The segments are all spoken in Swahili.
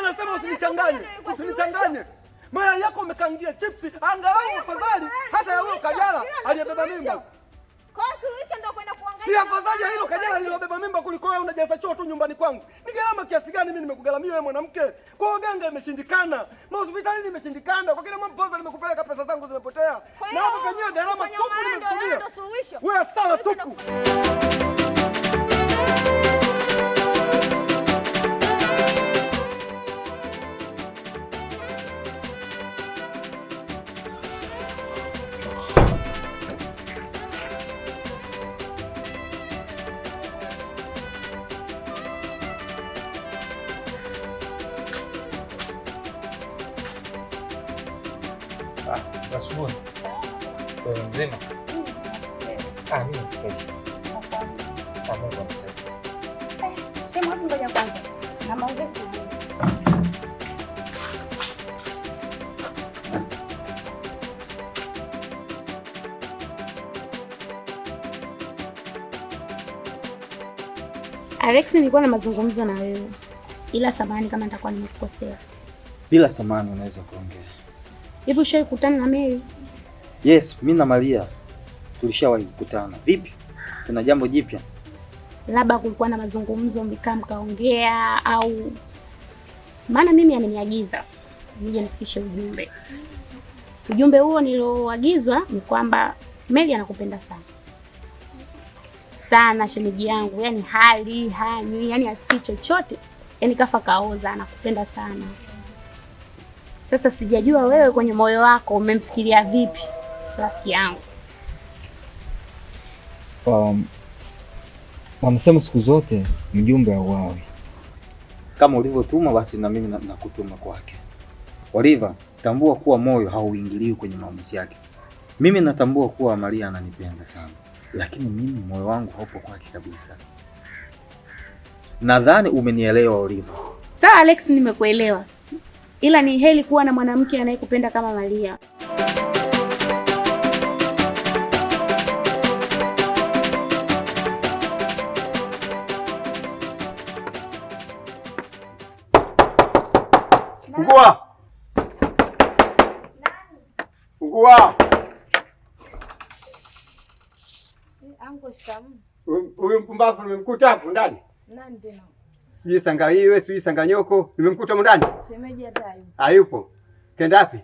nasema usinichanganye. Usinichanganye. Maya yako umekangia chipsi, angalau afadhali hata ya huyo Kajala aliyebeba mimba. Kwa suluhisho ndio kwenda kuangalia. Si afadhali ya hilo Kajala aliyebeba mimba kuliko wewe unajaza choo tu nyumbani kwangu. Ni gharama kiasi gani mimi nimekugaramia wewe mwanamke? Kwa waganga imeshindikana. Hospitalini imeshindikana. Kwa kile mampoza nimekupeleka pesa zangu zimepotea. Na hapo penyewe gharama tupu nimetumia. Wewe sawa tupu. Asubuhi. Wewe mzima? Mimi kesho. Mungu amsaidie. Sema ngoja kwanza. Na maongezi. Alex, nilikuwa na mazungumzo na wewe. Ila samahani kama nitakuwa nimekukosea. Bila samahani unaweza kuongea. Hivi ushawahi kukutana na Mary? Yes, mimi na Maria tulishawahi kukutana. Vipi? Kuna jambo jipya? Labda kulikuwa na mazungumzo mlikaa mkaongea au maana mimi ameniagiza nije nifikishe ujumbe. Ujumbe huo nilioagizwa ni kwamba Mary anakupenda sana. Sana shemeji yangu, yani hani, yani asikii chochote. Yani kafa kaoza, anakupenda sana. Sasa sijajua wewe kwenye moyo wako umemfikiria vipi rafiki yangu? Wanasema siku zote mjumbe hauawi. Kama ulivyotuma basi na mimi nakutuma kwake. Oliva, tambua kuwa moyo hauingiliwi kwenye maamuzi yake. Mimi natambua kuwa Maria ananipenda sana, lakini mimi moyo wangu haupo kwake kabisa. Nadhani umenielewa Oliva. Sawa Alex, nimekuelewa. Ila ni heri kuwa na mwanamke anayekupenda kama Maria. Fungua. Fungua. Anko shikamoo. Huyu mpumbavu nimemkuta hapo ndani. Nani tena? Sijui Sangaiwe, sijui Sanganyoko, nimemkuta ndani. Shemeji hata hayupo. Hayupo. Kenda wapi?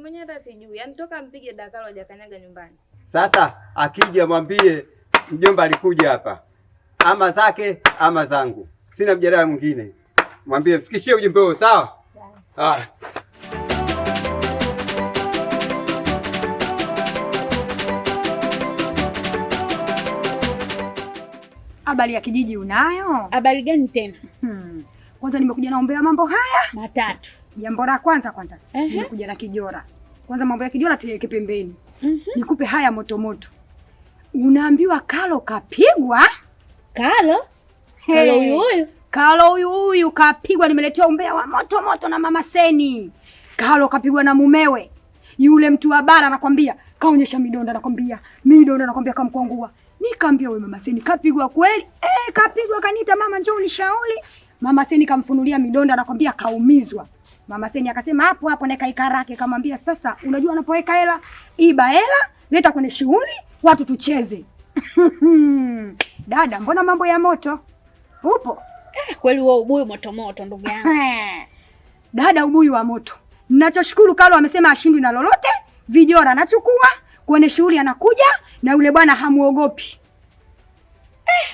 Mwenye hata sijui. Yaani toka mpige dakalo hajakanyaga nyumbani. Sasa akija mwambie mjomba alikuja hapa. Ama zake ama zangu. Sina mjadala mwingine. Mwambie fikishie ujumbe huo, sawa? Sawa. Habari ya kijiji unayo? Habari gani tena? Kwanza nimekuja naombea mambo haya matatu. Jambo la kwanza nimekuja na kijora. Kwanza mambo ya kijora tuweke pembeni. Nikupe haya moto moto. Unaambiwa Kalo kapigwa? Kalo? Kalo huyu? Kalo huyu kapigwa, nimeletea umbea wa moto moto na Mama Seni. Kalo kapigwa na mumewe. Yule mtu wa bara anakwambia kaonyesha midonda, anakwambia midonda, anakwambia kamkwangua. Nikamwambia wewe Mama Seni kapigwa kweli? Kapigwa, kaniita mama njoo unishauri. Mama Seni kamfunulia midonda, anakwambia kaumizwa. Mama Seni akasema hapo hapo na kaikarake, kamwambia sasa unajua unapoweka hela, iba hela, leta kwenye shughuli, watu tucheze. Dada, mbona mambo ya moto? Upo? Kweli wewe ubuyu moto moto ndugu yangu. Dada, ubuyu wa moto. Ninachoshukuru Kalo amesema ashindwi na lolote, vijora anachukua, kwenye shughuli anakuja na yule bwana hamuogopi.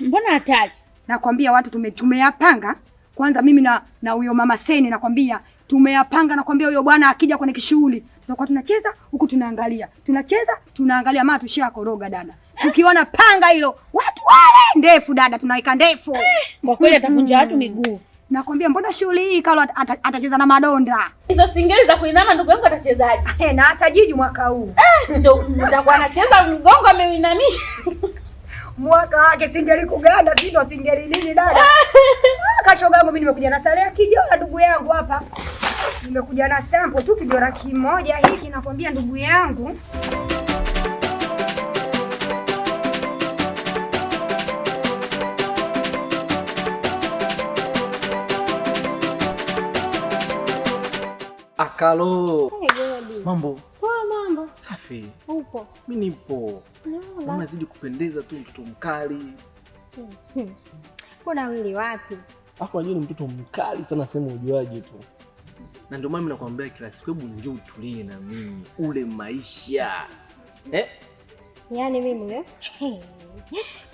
Mbona hatari? Nakwambia watu tumeyapanga. Kwanza mimi na huyo Mama Seni nakwambia tumeyapanga, nakwambia huyo bwana akija kwenye kishughuli tutakuwa tunacheza huku tunaangalia. Tunacheza, tunaangalia, maana tushakoroga dada. Tukiona panga hilo, watu wale ndefu dada, tunaweka ndefu. Kwa kweli atavunja watu miguu. Nakwambia mbona shughuli hii Kalo atacheza na madonda. Hizo singeli za kuinama ndugu yangu atachezaje? Na hata jiji mwaka huu. Ndio nitakuwa anacheza mgongo ameuinamisha. Mwaka wake singeli kuganda, sio singeli nini dada. Kashoga yangu mimi nimekuja na sare ya kijora ndugu yangu hapa. Nimekuja na sample tu kijora kimoja hiki, nakwambia ndugu yangu. Kalo. Hey, Godi. Mambo? Poa, mambo. Safi. Upo? Mimi nipo. Unazidi kupendeza tu, mtoto mkali. Kuna wili wapi? Hapo unajua ni mtoto mkali sana, sema ujuaje tu. Na ndio maana mimi nakwambia kila siku, hebu njoo tulie na mimi ule maisha. Yaani mimi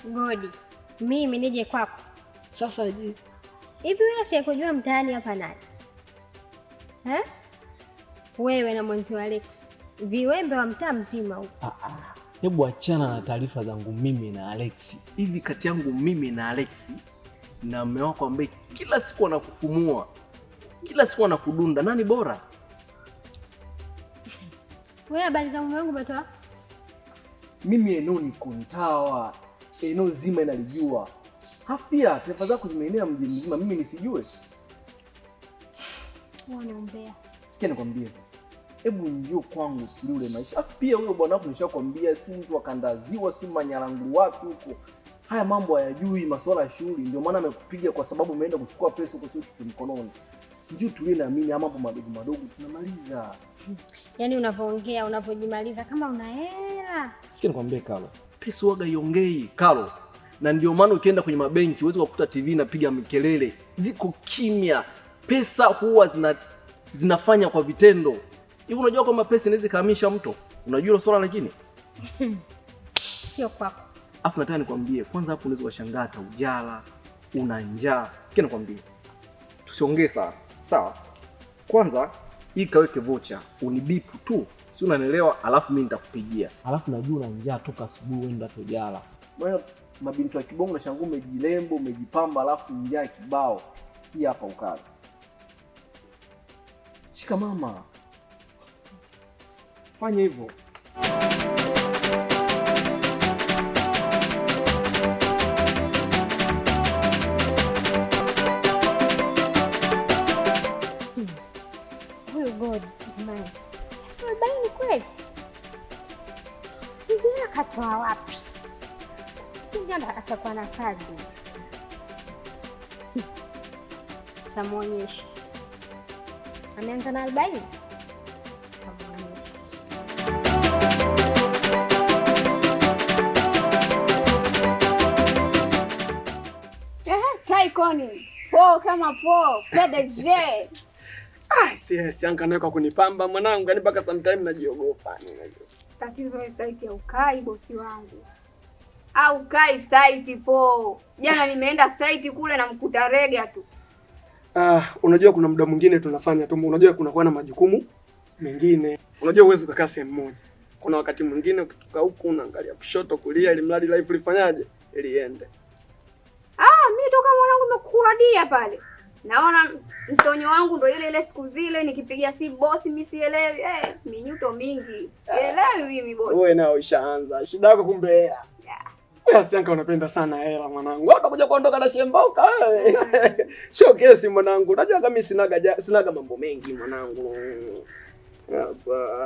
Godi, mimi nije kwako. Sasa je, hivi wewe sikujua mtaani hapa nani? Wewe na mwenzi wa Alex. Viwembe wa mtaa mzima huko. Hebu achana na taarifa zangu mimi na Alex. Hivi kati yangu mimi na Alex na mume wako ambaye kila siku anakufumua, kila siku anakudunda, nani bora? Wewe habari za mume wangu umetoa? Mimi eneo niko Ntawa, eneo zima inalijua. Hapia taarifa zako zimeenea mji mzima, mimi nisijue. Unaombea. Sikia nikwambie sasa. Hebu njoo kwangu ule maisha. Afu pia huyo bwana wako nishakwambia, si mtu akandaziwa, si Manyaranguru wapi huko. Haya mambo hayajui masuala ya shughuli, ndio maana amekupiga kwa sababu umeenda kuchukua pesa huko, sio chuku mkononi. Njoo tulie na mimi, mambo madogo madogo tunamaliza. Yaani unapoongea, unapojimaliza kama una hela. Sikia nikwambie Kalo. Pesa waga iongei Kalo. Na ndio maana ukienda kwenye mabenki uweze kukuta TV inapiga mikelele. Ziko kimya. Pesa huwa zinafanya kwa vitendo. Hivi unajua kwamba pesa inaweza kuhamisha mtu? Unajua hilo swala lakini? Sio kwako. Afu nataka nikwambie, kwanza hapo unaweza kushangaa hata ujala, una njaa. Sikia nikwambie. Tusiongee sana. Sawa? Kwanza hii kaweke vocha, unibipu tu. Si unanielewa? Alafu mimi nitakupigia. Alafu najua una njaa toka asubuhi wenda tojala. Bwana mabintu wa kibongo na shangu umejilembo, umejipamba alafu njaa kibao. Hii hapa ukali. Shika mama. Fanya hivyo. Huyu God, man. Baini kweli. Hivi akatoa wapi? Ndio atakuwa na kazi. Samuonyesha. Ameanza na 40. Taikoni. Po kama po, PDG. Si ankaneka kunipamba mwanangu, yani mpaka sometime najiogopa. Tatizo ni site ya ukai bosi wangu. Au kai site po. Jana nimeenda site kule na mkuta rega tu. Unajua kuna muda mwingine tunafanya tu, unajua kuna kuwa na majukumu mengine. Unajua uwezi kukaa sehemu moja. Kuna wakati mwingine ukitoka huku unaangalia kushoto kulia, ili mradi life lifanyaje ili iende. Mimi toka mwanangu nimekuadia pale. Naona mtonyo wangu ndo ile siku zile nikipigia si bosi mimi sielewi. Minuto mingi. Sielewi mimi bosi. Wewe nao ushaanza. Shida yako kumbe hela. Wewe Sianka unapenda sana hela mwanangu. Wewe utakuja kuondoka na shemboka wewe. Sio kesi mwanangu. Unajua kama mimi sinaga mambo mengi mwanangu.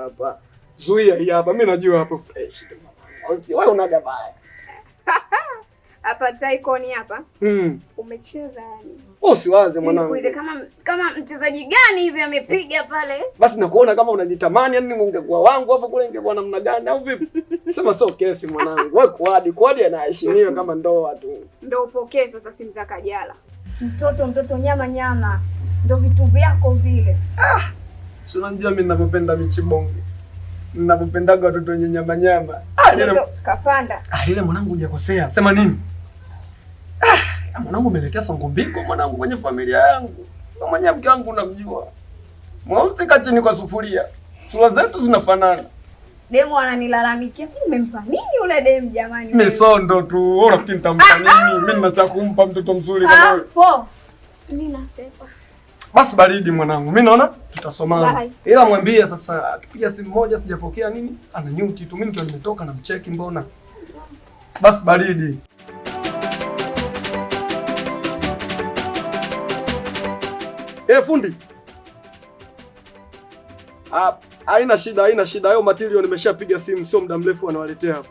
Hapa. Zuia hii hapa. Mimi najua hapo fresh. Wewe unaga baya. Hapa Taikoni hapa. Umecheza yani. Usiwaze mwanangu. Kama mchezaji gani hivi amepiga pale? Basi nakuona kama unajitamani, yani ungekuwa wangu hapo kule ingekuwa namna gani au vipi? Sema sio kesi mwanangu. Wewe kwadi anaheshimiwa kama ndoa tu. Ndio upokee sasa simu za Kajala. Mtoto nyama. Ndio vitu vyako vile. Si unajua mimi ninapopenda michibonge. Ninapopendaga watoto wenye nyama. Kapanda. Lile mwanangu hujakosea. Sema nini? Mwanangu umeletea songo mbiko mwanangu kwenye familia yangu. Na mwenye mke wangu unamjua. Mwauzi kachini kwa sufuria. Sura zetu zinafanana. Demu ananilalamikia. Nimempa nini yule demu jamani? Misondo tu. Wewe unafikiri nitampa nini? Mimi ninacha kumpa mtoto mzuri kama wewe. Po. Mimi nasema. Basi baridi mwanangu. Mimi naona tutasomana. Ila mwambie sasa akipiga simu moja sijapokea nini? Ana nyuti tu. Mimi ndio nimetoka na mcheki mbona. Basi baridi. Fundi. Haina shida. Hayo material nimeshapiga simu sio muda mrefu wanawaletea hapo.